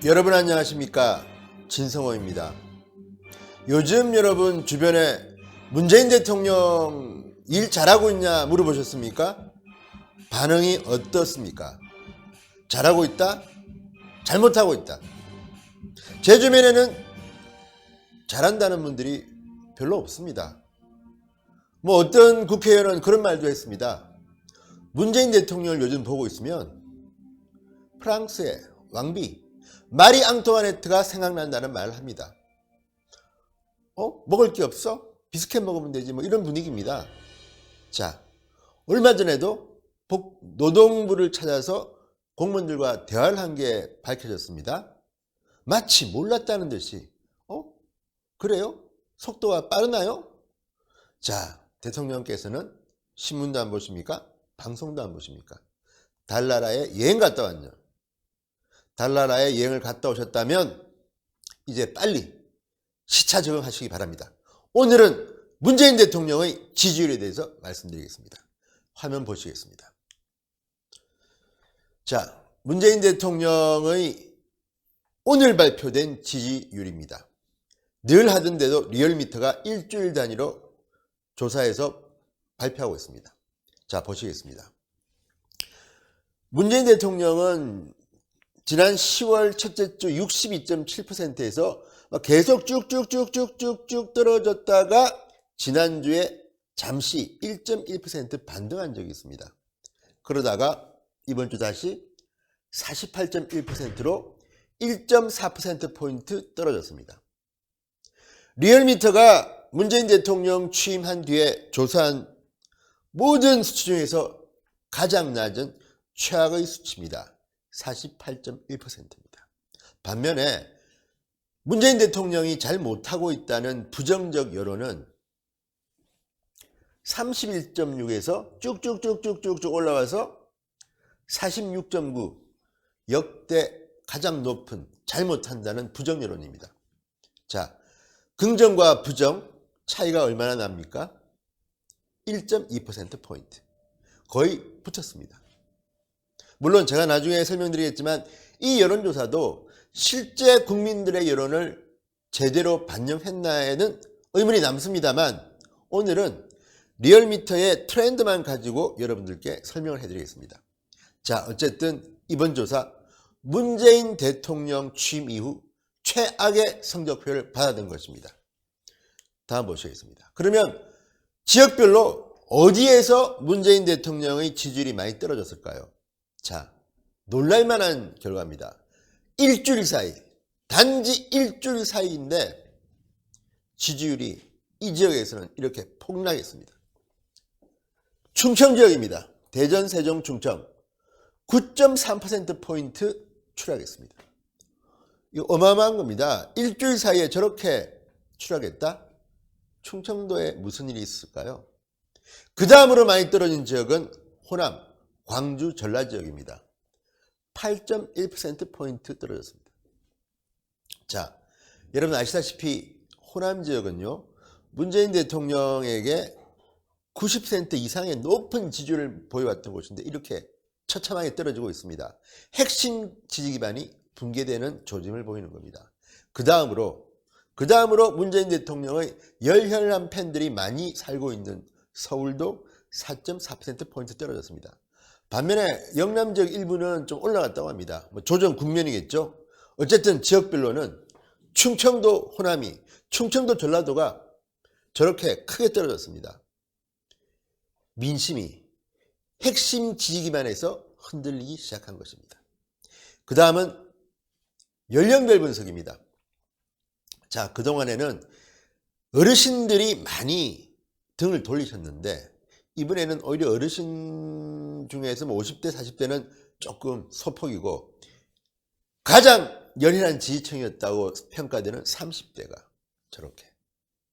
여러분 안녕하십니까? 진성호입니다. 요즘 여러분 주변에 문재인 대통령 일 잘하고 있냐 물어보셨습니까? 반응이 어떻습니까? 잘하고 있다? 잘못하고 있다? 제 주변에는 잘한다는 분들이 별로 없습니다. 어떤 국회의원은 그런 말도 했습니다. 문재인 대통령을 요즘 보고 있으면 프랑스의 왕비 마리 앙투아네트가 생각난다는 말을 합니다. 먹을 게 없어? 비스켓 먹으면 되지 이런 분위기입니다. 자, 얼마 전에도 노동부를 찾아서 공무원들과 대화를 한 게 밝혀졌습니다. 마치 몰랐다는 듯이 그래요? 속도가 빠르나요? 자, 대통령께서는 신문도 안 보십니까? 방송도 안 보십니까? 달나라에 여행 갔다 왔냐? 달나라에 여행을 갔다 오셨다면 이제 빨리 시차 적응하시기 바랍니다. 오늘은 문재인 대통령의 지지율에 대해서 말씀드리겠습니다. 화면 보시겠습니다. 자, 문재인 대통령의 오늘 발표된 지지율입니다. 늘 하던 대로 리얼미터가 일주일 단위로 조사해서 발표하고 있습니다. 자, 보시겠습니다. 문재인 대통령은 지난 10월 첫째 주 62.7%에서 계속 쭉쭉쭉쭉쭉쭉 떨어졌다가 지난주에 잠시 1.1% 반등한 적이 있습니다. 그러다가 이번 주 다시 48.1%로 1.4%포인트 떨어졌습니다. 리얼미터가 문재인 대통령 취임한 뒤에 조사한 모든 수치 중에서 가장 낮은 최악의 수치입니다. 48.1%입니다. 반면에 문재인 대통령이 잘 못하고 있다는 부정적 여론은 31.6에서 쭉쭉쭉쭉쭉 올라와서 46.9 역대 가장 높은 잘못한다는 부정 여론입니다. 자, 긍정과 부정 차이가 얼마나 납니까? 1.2%포인트 거의 붙였습니다. 물론 제가 나중에 설명드리겠지만 이 여론조사도 실제 국민들의 여론을 제대로 반영했나에는 의문이 남습니다만 오늘은 리얼미터의 트렌드만 가지고 여러분들께 설명을 해드리겠습니다. 자, 어쨌든 이번 조사 문재인 대통령 취임 이후 최악의 성적표를 받아든 것입니다. 다음 보시겠습니다. 그러면 지역별로 어디에서 문재인 대통령의 지지율이 많이 떨어졌을까요? 자, 놀랄만한 결과입니다. 일주일 사이, 단지 일주일 사이인데 지지율이 이 지역에서는 이렇게 폭락했습니다. 충청 지역입니다. 대전, 세종, 충청 9.3%포인트 추락했습니다. 이거 어마어마한 겁니다. 일주일 사이에 저렇게 추락했다? 충청도에 무슨 일이 있을까요? 그 다음으로 많이 떨어진 지역은 호남, 광주, 전라 지역입니다. 8.1%포인트 떨어졌습니다. 자, 여러분 아시다시피 호남 지역은요, 문재인 대통령에게 90% 이상의 높은 지지율을 보여왔던 곳인데 이렇게 처참하게 떨어지고 있습니다. 핵심 지지 기반이 붕괴되는 조짐을 보이는 겁니다. 그 다음으로 문재인 대통령의 열혈한 팬들이 많이 살고 있는 서울도 4.4%포인트 떨어졌습니다. 반면에 영남 지역 일부는 좀 올라갔다고 합니다. 조정 국면이겠죠. 어쨌든 지역별로는 충청도 호남이, 충청도 전라도가 저렇게 크게 떨어졌습니다. 민심이 핵심 지지 기반에서 흔들리기 시작한 것입니다. 그 다음은 연령별 분석입니다. 자, 그동안에는 어르신들이 많이 등을 돌리셨는데 이번에는 오히려 어르신 중에서 50대, 40대는 조금 소폭이고 가장 열혈한 지지층이었다고 평가되는 30대가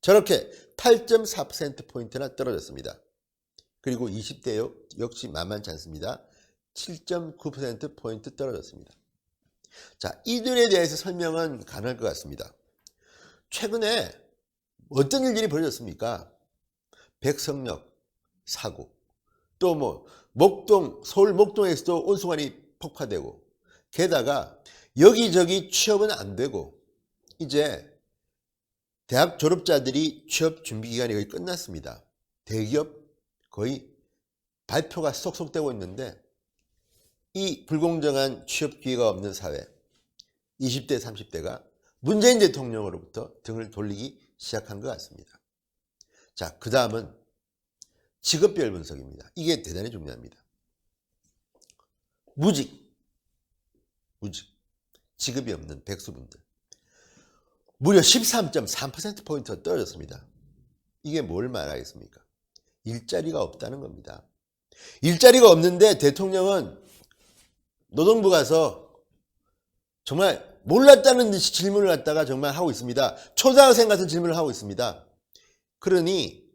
저렇게 8.4%포인트나 떨어졌습니다. 그리고 20대 역시 만만치 않습니다. 7.9%포인트 떨어졌습니다. 자, 이들에 대해서 설명은 가능할 것 같습니다. 최근에 어떤 일들이 벌어졌습니까? 백석역 사고, 또 목동, 서울 목동에서도 온수관이 폭파되고, 게다가 여기저기 취업은 안 되고 이제 대학 졸업자들이 취업 준비 기간이 거의 끝났습니다. 대기업 거의 발표가 쏙쏙 되고 있는데 이 불공정한 취업 기회가 없는 사회 20대 30대가 문재인 대통령으로부터 등을 돌리기 시작한 것 같습니다. 자, 그 다음은 직업별 분석입니다. 이게 대단히 중요합니다. 무직, 직업이 없는 백수분들 무려 13.3%포인트가 떨어졌습니다. 이게 뭘 말하겠습니까? 일자리가 없다는 겁니다. 일자리가 없는데 대통령은 노동부 가서 정말 몰랐다는 듯이 질문을 갖다가 정말 하고 있습니다. 초등학생 같은 질문을 하고 있습니다. 그러니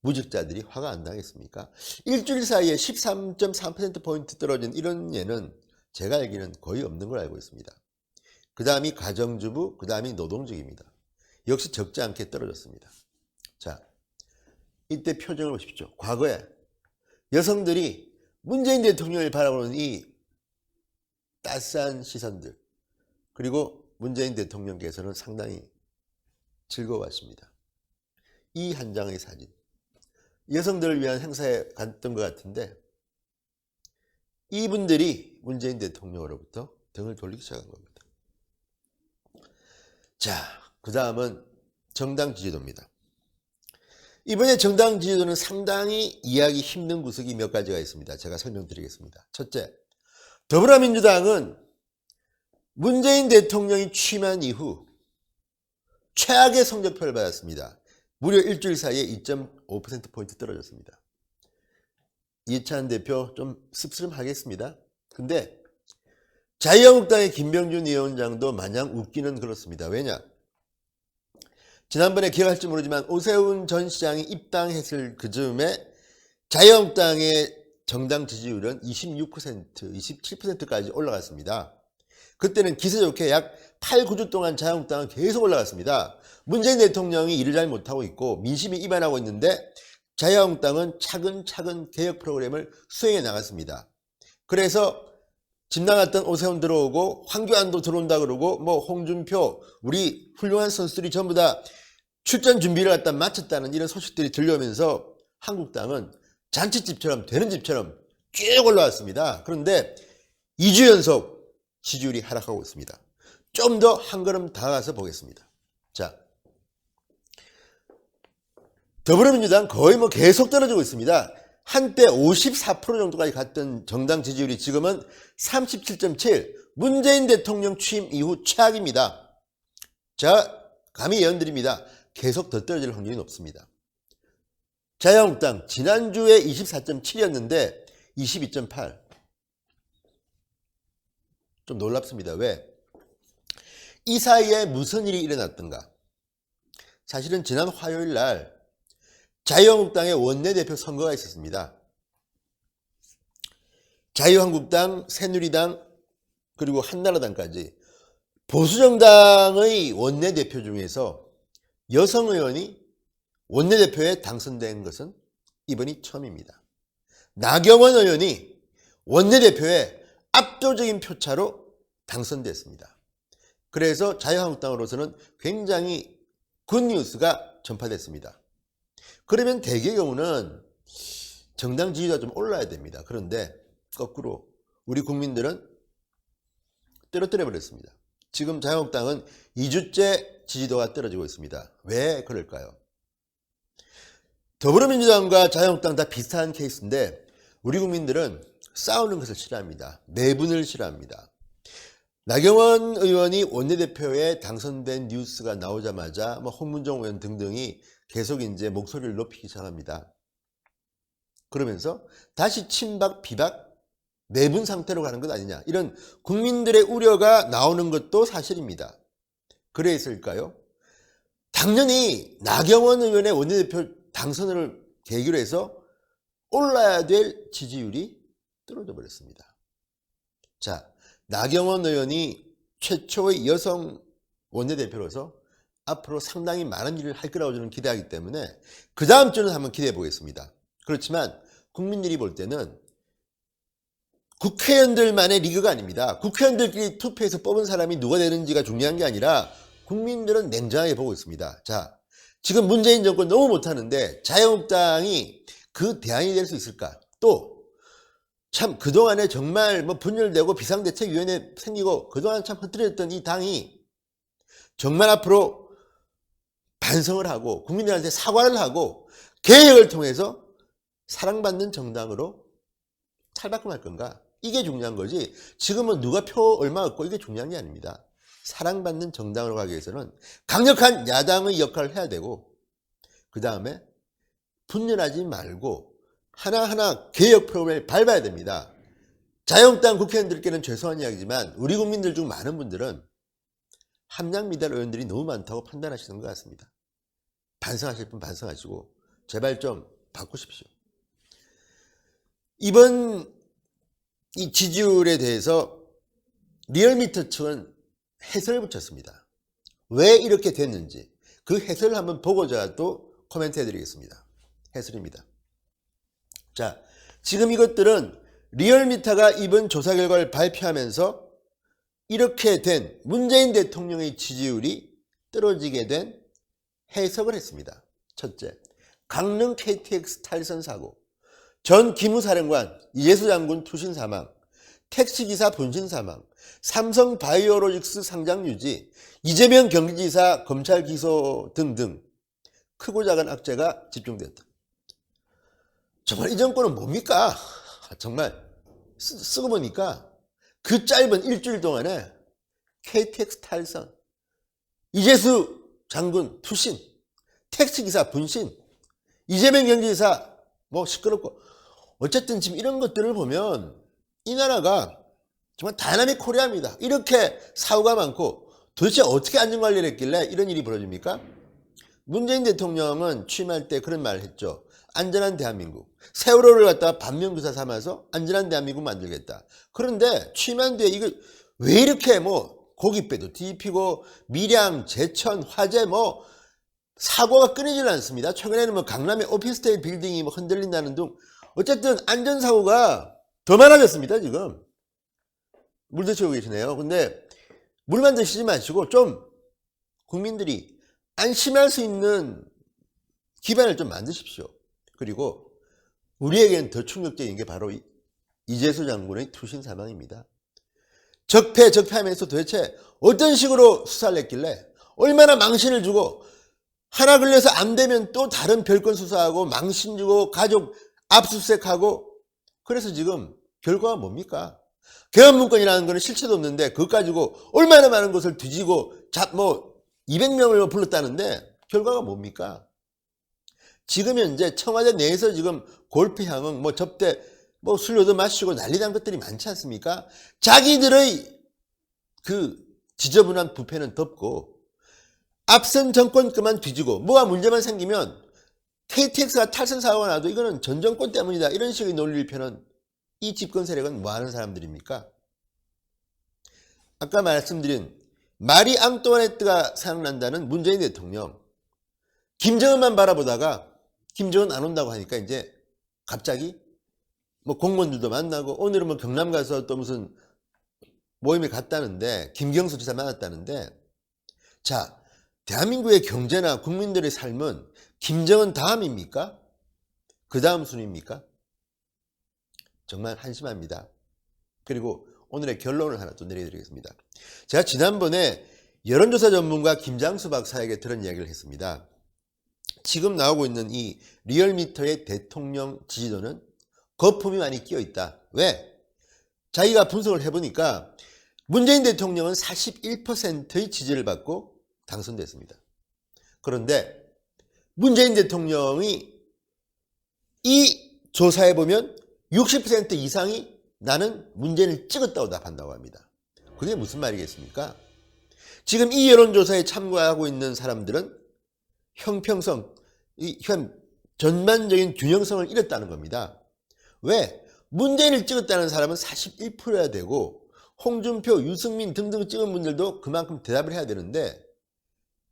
무직자들이 화가 안 나겠습니까? 일주일 사이에 13.3%포인트 떨어진 이런 예는 제가 알기는 거의 없는 걸 알고 있습니다. 그 다음이 가정주부, 그 다음이 노동직입니다. 역시 적지 않게 떨어졌습니다. 자, 이때 표정을 보십시오. 과거에 여성들이 문재인 대통령을 바라보는 이 따스한 시선들, 그리고 문재인 대통령께서는 상당히 즐거워하십니다. 이 한 장의 사진, 여성들을 위한 행사에 갔던 것 같은데 이분들이 문재인 대통령으로부터 등을 돌리기 시작한 겁니다. 자, 그 다음은 정당 지지도입니다. 이번에 정당 지지도는 상당히 이해하기 힘든 구석이 몇 가지가 있습니다. 제가 설명드리겠습니다. 첫째, 더불어민주당은 문재인 대통령이 취임한 이후 최악의 성적표를 받았습니다. 무려 일주일 사이에 2.5%포인트 떨어졌습니다. 이해찬 대표 좀 씁쓸하겠습니다. 근데 자유한국당의 김병준 위원장도 마냥 웃기는 그렇습니다. 왜냐? 지난번에 기억할지 모르지만 오세훈 전 시장이 입당했을 그 즈음에 자유한국당의 정당 지지율은 26%, 27%까지 올라갔습니다. 그때는 기세 좋게 약 8, 9주 동안 자유한국당은 계속 올라갔습니다. 문재인 대통령이 일을 잘 못하고 있고 민심이 이반하고 있는데 자유한국당은 차근차근 개혁 프로그램을 수행해 나갔습니다. 그래서 집 나갔던 오세훈 들어오고 황교안도 들어온다 그러고 뭐 홍준표 우리 훌륭한 선수들이 전부 다 출전 준비를 갖다 마쳤다는 이런 소식들이 들려오면서 한국당은 잔치집처럼 되는 집처럼 쭉 올라왔습니다. 그런데 2주 연속 지지율이 하락하고 있습니다. 좀 더 한 걸음 다가가서 보겠습니다. 자, 더불어민주당 거의 뭐 계속 떨어지고 있습니다. 한때 54% 정도까지 갔던 정당 지지율이 지금은 37.7, 문재인 대통령 취임 이후 최악입니다. 자, 감히 예언드립니다. 계속 더 떨어질 확률이 높습니다. 자유한국당 지난주에 24.7이었는데 22.8. 좀 놀랍습니다. 왜? 이 사이에 무슨 일이 일어났던가? 사실은 지난 화요일 날 자유한국당의 원내대표 선거가 있었습니다. 자유한국당, 새누리당, 그리고 한나라당까지 보수정당의 원내대표 중에서 여성 의원이 원내대표에 당선된 것은 이번이 처음입니다. 나경원 의원이 원내대표에 압도적인 표차로 당선됐습니다. 그래서 자유한국당으로서는 굉장히 굿뉴스가 전파됐습니다. 그러면 대개의 경우는 정당 지지도가 좀 올라야 됩니다. 그런데 거꾸로 우리 국민들은 떨어뜨려 버렸습니다. 지금 자유한국당은 2주째 지지도가 떨어지고 있습니다. 왜 그럴까요? 더불어민주당과 자유한국당 다 비슷한 케이스인데 우리 국민들은 싸우는 것을 싫어합니다. 내분을 싫어합니다. 나경원 의원이 원내대표에 당선된 뉴스가 나오자마자 홍문종 의원 등등이 계속 이제 목소리를 높이기 시작합니다. 그러면서 다시 친박, 비박, 내분 상태로 가는 것 아니냐. 이런 국민들의 우려가 나오는 것도 사실입니다. 그랬을까요? 당연히 나경원 의원의 원내대표 당선을 계기로 해서 올라야 될 지지율이 떨어져 버렸습니다. 자, 나경원 의원이 최초의 여성 원내대표로서 앞으로 상당히 많은 일을 할 거라고 저는 기대하기 때문에 그 다음 주는 한번 기대해 보겠습니다. 그렇지만 국민들이 볼 때는 국회의원들만의 리그가 아닙니다. 국회의원들끼리 투표해서 뽑은 사람이 누가 되는지가 중요한 게 아니라 국민들은 냉정하게 보고 있습니다. 자, 지금 문재인 정권 너무 못하는데 자유한국당이 그 대안이 될 수 있을까? 또 참 그동안에 정말 뭐 분열되고 비상대책위원회 생기고 그동안 참 흐트러졌던 이 당이 정말 앞으로 반성을 하고 국민들한테 사과를 하고 개혁을 통해서 사랑받는 정당으로 탈바꿈할 건가? 이게 중요한 거지. 지금은 누가 표 얼마 얻고 이게 중요한 게 아닙니다. 사랑받는 정당으로 가기 위해서는 강력한 야당의 역할을 해야 되고 그 다음에 분열하지 말고 하나하나 개혁 프로그램을 밟아야 됩니다. 자유한국당 국회의원들께는 죄송한 이야기지만 우리 국민들 중 많은 분들은 함량미달 의원들이 너무 많다고 판단하시는 것 같습니다. 반성하실 분 반성하시고 제발 좀 바꾸십시오. 이번 이 지지율에 대해서 리얼미터 측은 해설을 붙였습니다. 왜 이렇게 됐는지 그 해설을 한번 보고 제가 또 코멘트 해드리겠습니다. 해설입니다. 자, 지금 이것들은 리얼미터가 이번 조사 결과를 발표하면서 이렇게 된 문재인 대통령의 지지율이 떨어지게 된 해석을 했습니다. 첫째, 강릉 KTX 탈선 사고, 전 기무사령관 이재수 장군 투신 사망, 택시기사 분신 사망, 삼성 바이오로직스 상장 유지, 이재명 경기지사 검찰 기소 등등 크고 작은 악재가 집중됐다. 정말 이 정권은 뭡니까? 정말 쓰고 보니까 그 짧은 일주일 동안에 KTX 탈선, 이재수 장군 투신, 택시기사 분신, 이재명 경기지사 뭐 시끄럽고 어쨌든 지금 이런 것들을 보면 이 나라가 정말 다이나믹 코리아입니다. 이렇게 사고가 많고 도대체 어떻게 안전관리를 했길래 이런 일이 벌어집니까? 문재인 대통령은 취임할 때 그런 말을 했죠. 안전한 대한민국. 세월호를 갖다가 반면교사 삼아서 안전한 대한민국 만들겠다. 그런데 취임한 뒤에 이거 왜 이렇게 뭐 고깃배도 뒤집히고 밀양, 제천, 화재 뭐 사고가 끊이질 않습니다. 최근에는 뭐 강남의 오피스텔 빌딩이 뭐 흔들린다는 등 어쨌든 안전사고가 더 많아졌습니다. 지금 물 드시고 계시네요. 근데 물만 드시지 마시고 좀 국민들이 안심할 수 있는 기반을 좀 만드십시오. 그리고 우리에게는 더 충격적인 게 바로 이재수 장군의 투신 사망입니다. 적폐하면서 도대체 어떤 식으로 수사를 했길래 얼마나 망신을 주고 하나 걸려서 안 되면 또 다른 별건 수사하고 망신 주고 가족 압수수색하고 그래서 지금 결과가 뭡니까? 개헌문건이라는 거는 실체도 없는데 그것 가지고 얼마나 많은 것을 뒤지고 200명을 불렀다는데 결과가 뭡니까? 지금 현재 청와대 내에서 지금 골프 향응, 뭐 접대, 뭐 술료도 마시고 난리 난 것들이 많지 않습니까? 자기들의 그 지저분한 부패는 덮고 앞선 정권 것만 뒤지고 뭐가 문제만 생기면 KTX가 탈선 사고가 나도 이거는 전 정권 때문이다. 이런 식의 논리를 펴는 이 집권 세력은 뭐 하는 사람들입니까? 아까 말씀드린 마리 앙뚜아네트가 생각난다는 문재인 대통령. 김정은만 바라보다가 김정은 안 온다고 하니까 이제 갑자기 뭐 공무원들도 만나고 오늘은 뭐 경남 가서 또 무슨 모임에 갔다는데 김경수 지사 만났다는데 자, 대한민국의 경제나 국민들의 삶은 김정은 다음입니까? 그 다음 순위입니까? 정말 한심합니다. 그리고 오늘의 결론을 하나 또 내려드리겠습니다. 제가 지난번에 여론조사 전문가 김장수 박사에게 들은 이야기를 했습니다. 지금 나오고 있는 이 리얼미터의 대통령 지지도는 거품이 많이 끼어 있다. 왜? 자기가 분석을 해보니까 문재인 대통령은 41%의 지지를 받고 당선됐습니다. 그런데 문재인 대통령이 이 조사에 보면 60% 이상이 나는 문재인을 찍었다고 답한다고 합니다. 그게 무슨 말이겠습니까? 지금 이 여론조사에 참가하고 있는 사람들은 형평성, 전반적인 균형성을 잃었다는 겁니다. 왜? 문재인을 찍었다는 사람은 41%여야 되고 홍준표, 유승민 등등 찍은 분들도 그만큼 대답을 해야 되는데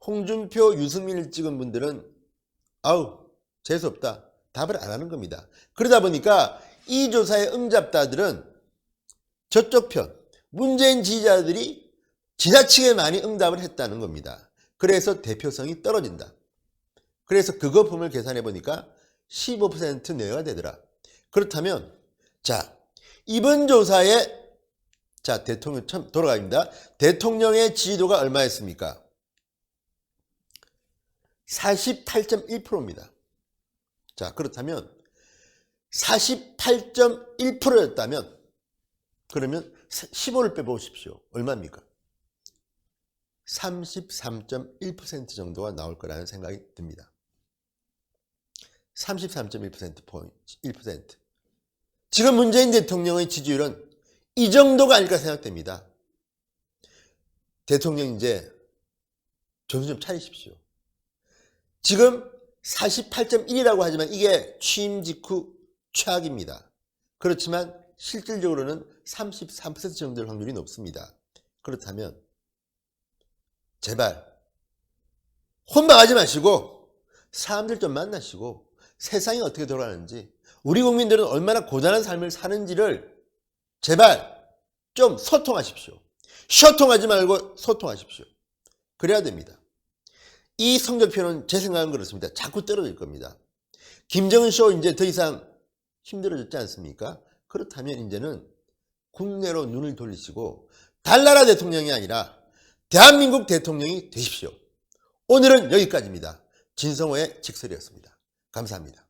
홍준표, 유승민을 찍은 분들은 아우 재수없다. 답을 안 하는 겁니다. 그러다 보니까 이 조사의 응답자들은 저쪽 편 문재인 지지자들이 지나치게 많이 응답을 했다는 겁니다. 그래서 대표성이 떨어진다. 그래서 그 거품을 계산해 보니까 15% 내외가 되더라. 그렇다면 자, 이번 조사에 자, 대통령 참 돌아갑니다. 대통령의 지지도가 얼마였습니까? 48.1%입니다. 자, 그렇다면 48.1%였다면 그러면 15를 빼보십시오. 얼마입니까? 33.1% 정도가 나올 거라는 생각이 듭니다. 33.1%포인트, 1%. 지금 문재인 대통령의 지지율은 이 정도가 아닐까 생각됩니다. 대통령 이제 정신 좀 차리십시오. 지금 48.1이라고 하지만 이게 취임 직후 최악입니다. 그렇지만 실질적으로는 33% 정도의 확률이 높습니다. 그렇다면 제발 혼방하지 마시고 사람들 좀 만나시고 세상이 어떻게 돌아가는지 우리 국민들은 얼마나 고단한 삶을 사는지를 제발 좀 소통하십시오. 쇼통하지 말고 소통하십시오. 그래야 됩니다. 이 성적표는 제 생각은 그렇습니다. 자꾸 떨어질 겁니다. 김정은 쇼 이제 더 이상 힘들어졌지 않습니까? 그렇다면 이제는 국내로 눈을 돌리시고 달나라 대통령이 아니라 대한민국 대통령이 되십시오. 오늘은 여기까지입니다. 진성호의 직설이었습니다. 감사합니다.